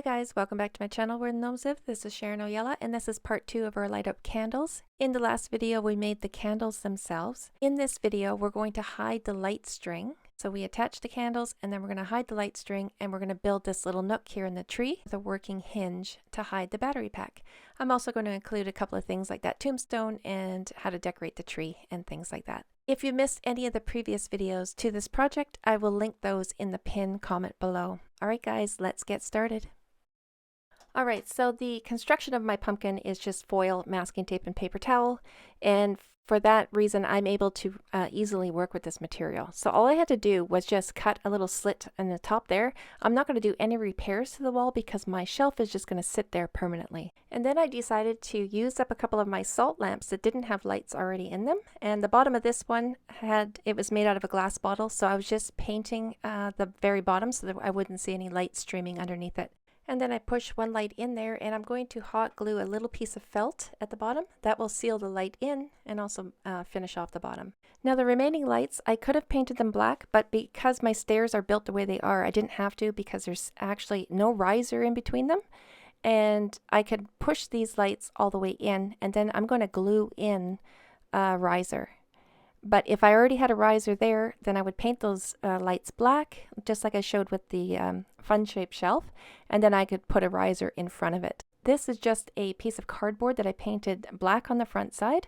guys, welcome back to my channel where the gnomes live. This is Sharon Oyella and this is part 2 of our light up candles. In the last video we made the candles themselves. In this video we're going to hide the light string. So we attach the candles and then we're going to hide the light string and we're going to build this little nook here in the tree with a working hinge to hide the battery pack. I'm also going to include a couple of things like that tombstone and how to decorate the tree and things like that. If you missed any of the previous videos to this project, I will link those in the pinned comment below. Alright guys, let's get started. Alright, so the construction of my pumpkin is just foil, masking tape, and paper towel, and for that reason I'm able to easily work with this material. So all I had to do was just cut a little slit in the top there. I'm not going to do any repairs to the wall because my shelf is just going to sit there permanently. And then I decided to use up a couple of my salt lamps that didn't have lights already in them, and the bottom of this one was made out of a glass bottle, so I was just painting the very bottom so that I wouldn't see any light streaming underneath it. And then I push one light in there and I'm going to hot glue a little piece of felt at the bottom. That will seal the light in and also finish off the bottom. Now the remaining lights, I could have painted them black, but because my stairs are built the way they are, I didn't have to because there's actually no riser in between them. And I could push these lights all the way in and then I'm going to glue in a riser. But if I already had a riser there, then I would paint those lights black, just like I showed with the fun-shaped shelf, and then I could put a riser in front of it. This is just a piece of cardboard that I painted black on the front side,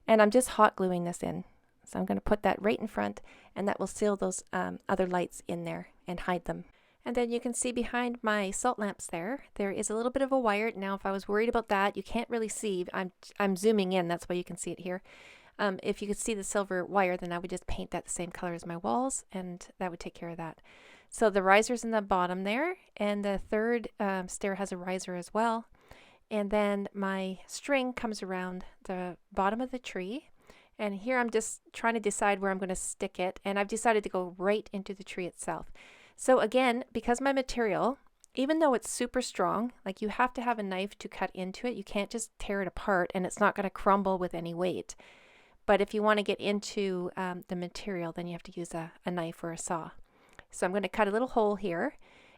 and I'm just hot gluing this in. So I'm going to put that right in front, and that will seal those other lights in there and hide them. And then you can see behind my salt lamps there is a little bit of a wire. Now if I was worried about that, you can't really see. I'm zooming in, that's why you can see it here. If you could see the silver wire, then I would just paint that the same color as my walls, and that would take care of that. So the riser's in the bottom there, and the third stair has a riser as well. And then my string comes around the bottom of the tree, and here I'm just trying to decide where I'm going to stick it, and I've decided to go right into the tree itself. So again, because my material, even though it's super strong, like you have to have a knife to cut into it, you can't just tear it apart, and it's not going to crumble with any weight. But if you want to get into the material, then you have to use a knife or a saw. So I'm going to cut a little hole here,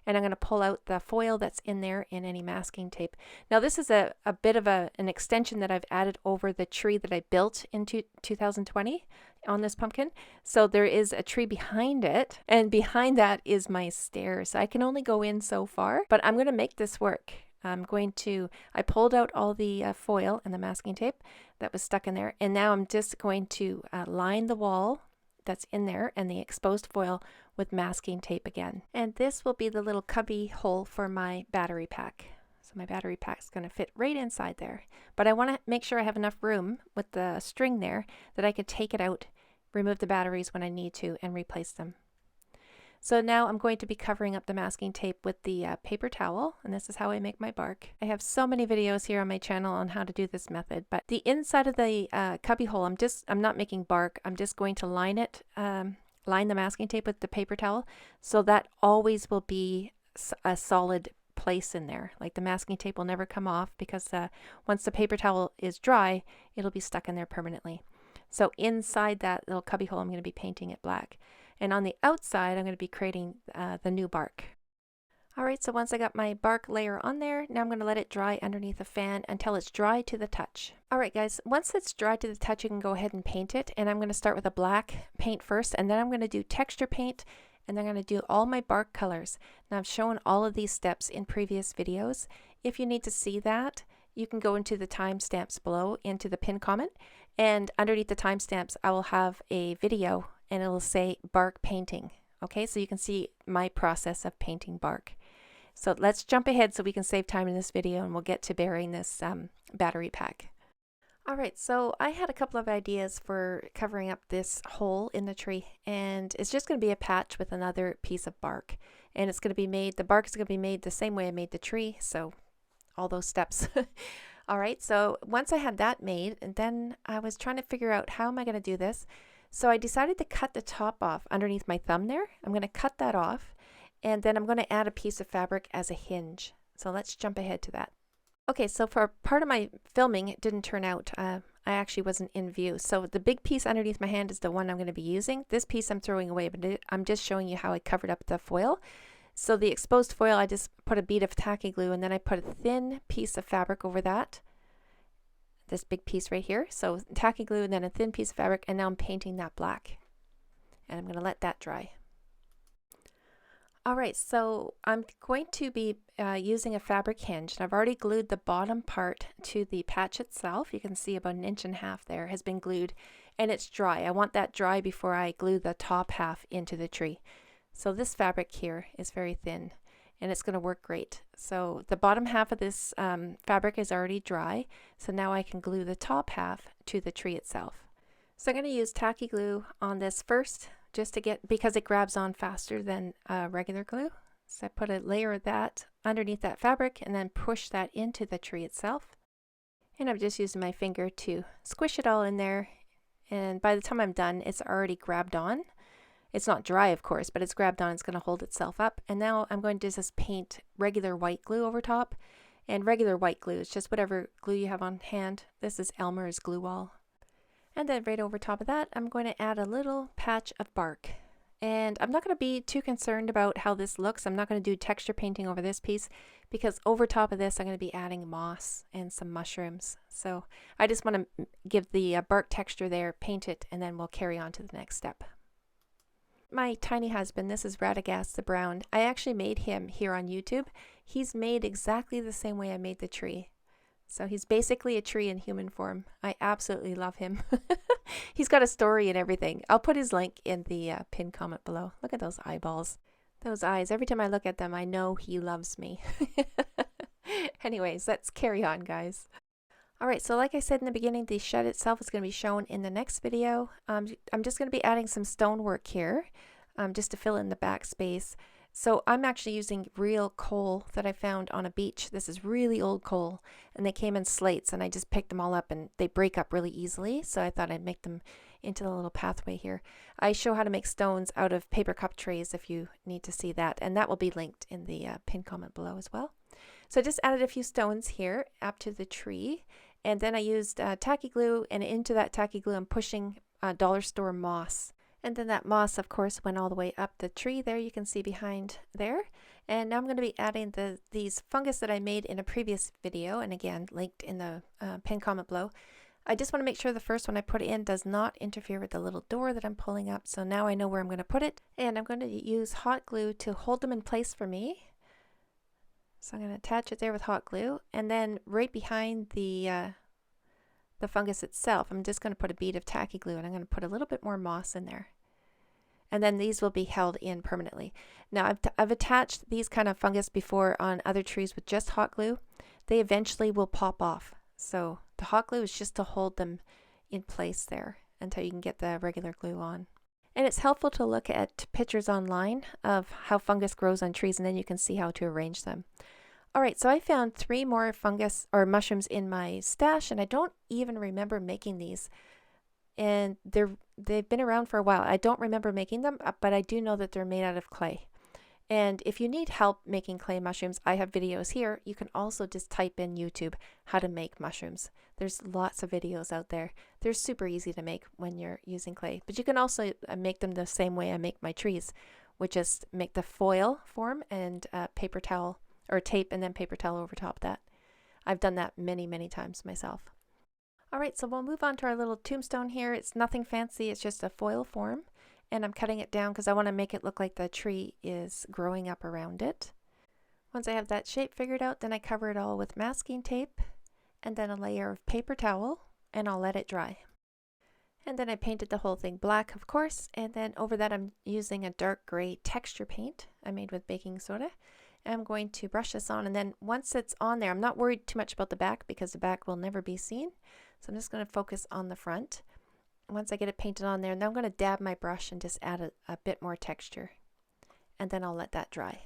and I'm going to pull out the foil that's in there and any masking tape. Now this is a bit of an extension that I've added over the tree that I built in 2020 on this pumpkin. So there is a tree behind it, and behind that is my stairs. I can only go in so far, but I'm going to make this work. I pulled out all the foil and the masking tape that was stuck in there, and now I'm just going to line the wall that's in there and the exposed foil with masking tape again. And this will be the little cubby hole for my battery pack. So my battery pack's going to fit right inside there. But I want to make sure I have enough room with the string there that I could take it out, remove the batteries when I need to, and replace them. So now I'm going to be covering up the masking tape with the paper towel, and this is how I make my bark. I have so many videos here on my channel on how to do this method, but the inside of the cubby hole, I'm not making bark, I'm just going to line it, line the masking tape with the paper towel, so that always will be a solid place in there. Like the masking tape will never come off because once the paper towel is dry, it'll be stuck in there permanently. So inside that little cubby hole, I'm going to be painting it black. And on the outside, I'm going to be creating the new bark. Alright, so once I got my bark layer on there, now I'm going to let it dry underneath a fan until it's dry to the touch. Alright guys, once it's dry to the touch, you can go ahead and paint it. And I'm going to start with a black paint first, and then I'm going to do texture paint, and then I'm going to do all my bark colors. Now I've shown all of these steps in previous videos. If you need to see that, you can go into the timestamps below, into the pinned comment, and underneath the timestamps I will have a video and it'll say bark painting. Okay, so you can see my process of painting bark. So let's jump ahead so we can save time in this video, and we'll get to burying this battery pack. Alright, so I had a couple of ideas for covering up this hole in the tree, and it's just going to be a patch with another piece of bark. And it's going to be made, the bark is going to be made the same way I made the tree, so all those steps. Alright, so once I had that made, and then I was trying to figure out how am I going to do this. So I decided to cut the top off underneath my thumb there. I'm going to cut that off, and then I'm going to add a piece of fabric as a hinge. So let's jump ahead to that. Okay, so for part of my filming, it didn't turn out. I actually wasn't in view. So the big piece underneath my hand is the one I'm going to be using. This piece I'm throwing away, but I'm just showing you how I covered up the foil. So the exposed foil, I just put a bead of tacky glue and then I put a thin piece of fabric over that. This big piece right here. So tacky glue and then a thin piece of fabric, and now I'm painting that black. And I'm going to let that dry. Alright, so I'm going to be using a fabric hinge, and I've already glued the bottom part to the patch itself. You can see about 1.5 inches there has been glued, and it's dry. I want that dry before I glue the top half into the tree. So this fabric here is very thin, and it's going to work great. So the bottom half of this fabric is already dry, so now I can glue the top half to the tree itself. So I'm going to use tacky glue on this first, just to get, because it grabs on faster than regular glue. So I put a layer of that underneath that fabric and then push that into the tree itself. And I'm just using my finger to squish it all in there, and by the time I'm done, it's already grabbed on. It's not dry, of course, but it's grabbed on. It's going to hold itself up. And now I'm going to just paint regular white glue over top. And regular white glue is just whatever glue you have on hand. This is Elmer's Glue Wall. And then right over top of that, I'm going to add a little patch of bark. And I'm not going to be too concerned about how this looks. I'm not going to do texture painting over this piece, because over top of this, I'm going to be adding moss and some mushrooms. So I just want to give the bark texture there, paint it, and then we'll carry on to the next step. My tiny husband, this is Radagast the Brown. I actually made him here on YouTube. He's made exactly the same way I made the tree. So he's basically a tree in human form. I absolutely love him. He's got a story and everything. I'll put his link in the pinned comment below. Look at those eyeballs. Those eyes. Every time I look at them, I know he loves me. Anyways, let's carry on, guys. Alright, so like I said in the beginning, the shed itself is going to be shown in the next video. I'm just going to be adding some stonework here, just to fill in the back space. So I'm actually using real coal that I found on a beach. This is really old coal, and they came in slates, and I just picked them all up, and they break up really easily, so I thought I'd make them into the little pathway here. I show how to make stones out of paper cup trays if you need to see that, and that will be linked in the pinned comment below as well. So I just added a few stones here up to the tree, and then I used tacky glue, and into that tacky glue I'm pushing dollar store moss. And then that moss, of course, went all the way up the tree there. You can see behind there. And now I'm going to be adding these fungus that I made in a previous video, and again, linked in the pinned comment below. I just want to make sure the first one I put in does not interfere with the little door that I'm pulling up. So now I know where I'm going to put it. And I'm going to use hot glue to hold them in place for me. So I'm going to attach it there with hot glue. And then right behind the fungus itself, I'm just going to put a bead of tacky glue, and I'm going to put a little bit more moss in there. And then these will be held in permanently. Now I've attached these kind of fungus before on other trees with just hot glue. They eventually will pop off. So the hot glue is just to hold them in place there until you can get the regular glue on. And it's helpful to look at pictures online of how fungus grows on trees, and then you can see how to arrange them. Alright, so I found 3 more fungus or mushrooms in my stash, and I don't even remember making these. And they've been around for a while. I don't remember making them, but I do know that they're made out of clay. And if you need help making clay mushrooms, I have videos here. You can also just type in YouTube how to make mushrooms. There's lots of videos out there. They're super easy to make when you're using clay. But you can also make them the same way I make my trees, which is make the foil form and paper towel or tape and then paper towel over top of that. I've done that many, many times myself. Alright, so we'll move on to our little tombstone here. It's nothing fancy, it's just a foil form. And I'm cutting it down because I want to make it look like the tree is growing up around it. Once I have that shape figured out, then I cover it all with masking tape and then a layer of paper towel, and I'll let it dry. And then I painted the whole thing black, of course, and then over that I'm using a dark gray texture paint I made with baking soda. I'm going to brush this on, and then once it's on there, I'm not worried too much about the back because the back will never be seen. So I'm just going to focus on the front. Once I get it painted on there, then I'm going to dab my brush and just add a bit more texture. And then I'll let that dry.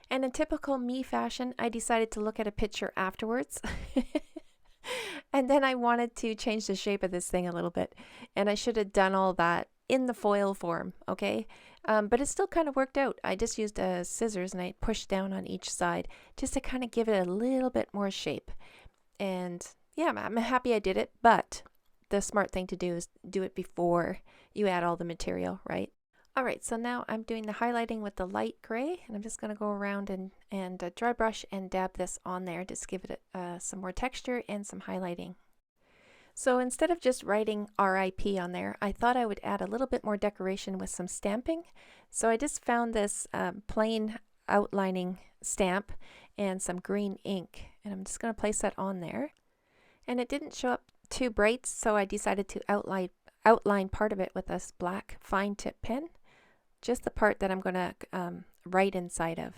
And in typical me fashion, I decided to look at a picture afterwards. And then I wanted to change the shape of this thing a little bit. And I should have done all that in the foil form, okay? But it still kind of worked out. I just used scissors and I pushed down on each side just to kind of give it a little bit more shape. And yeah, I'm happy I did it, but the smart thing to do is do it before you add all the material, right? Alright, so now I'm doing the highlighting with the light gray, and I'm just going to go around and dry brush and dab this on there, just give it some more texture and some highlighting. So instead of just writing RIP on there, I thought I would add a little bit more decoration with some stamping. So I just found this plain outlining stamp and some green ink, and I'm just going to place that on there. And it didn't show up too bright, so I decided to outline part of it with this black fine tip pen. Just the part that I'm going to write inside of.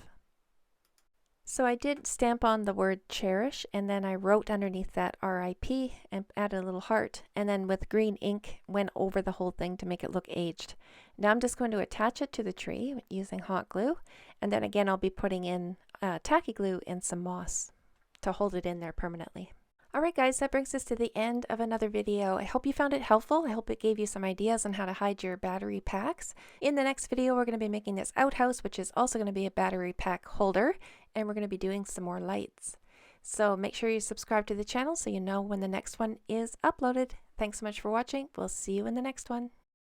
So I did stamp on the word cherish, and then I wrote underneath that RIP and added a little heart, and then with green ink went over the whole thing to make it look aged. Now I'm just going to attach it to the tree using hot glue, and then again I'll be putting in tacky glue and some moss to hold it in there permanently. Alright guys, that brings us to the end of another video. I hope you found it helpful. I hope it gave you some ideas on how to hide your battery packs. In the next video, we're going to be making this outhouse, which is also going to be a battery pack holder, and we're going to be doing some more lights. So make sure you subscribe to the channel so you know when the next one is uploaded. Thanks so much for watching. We'll see you in the next one.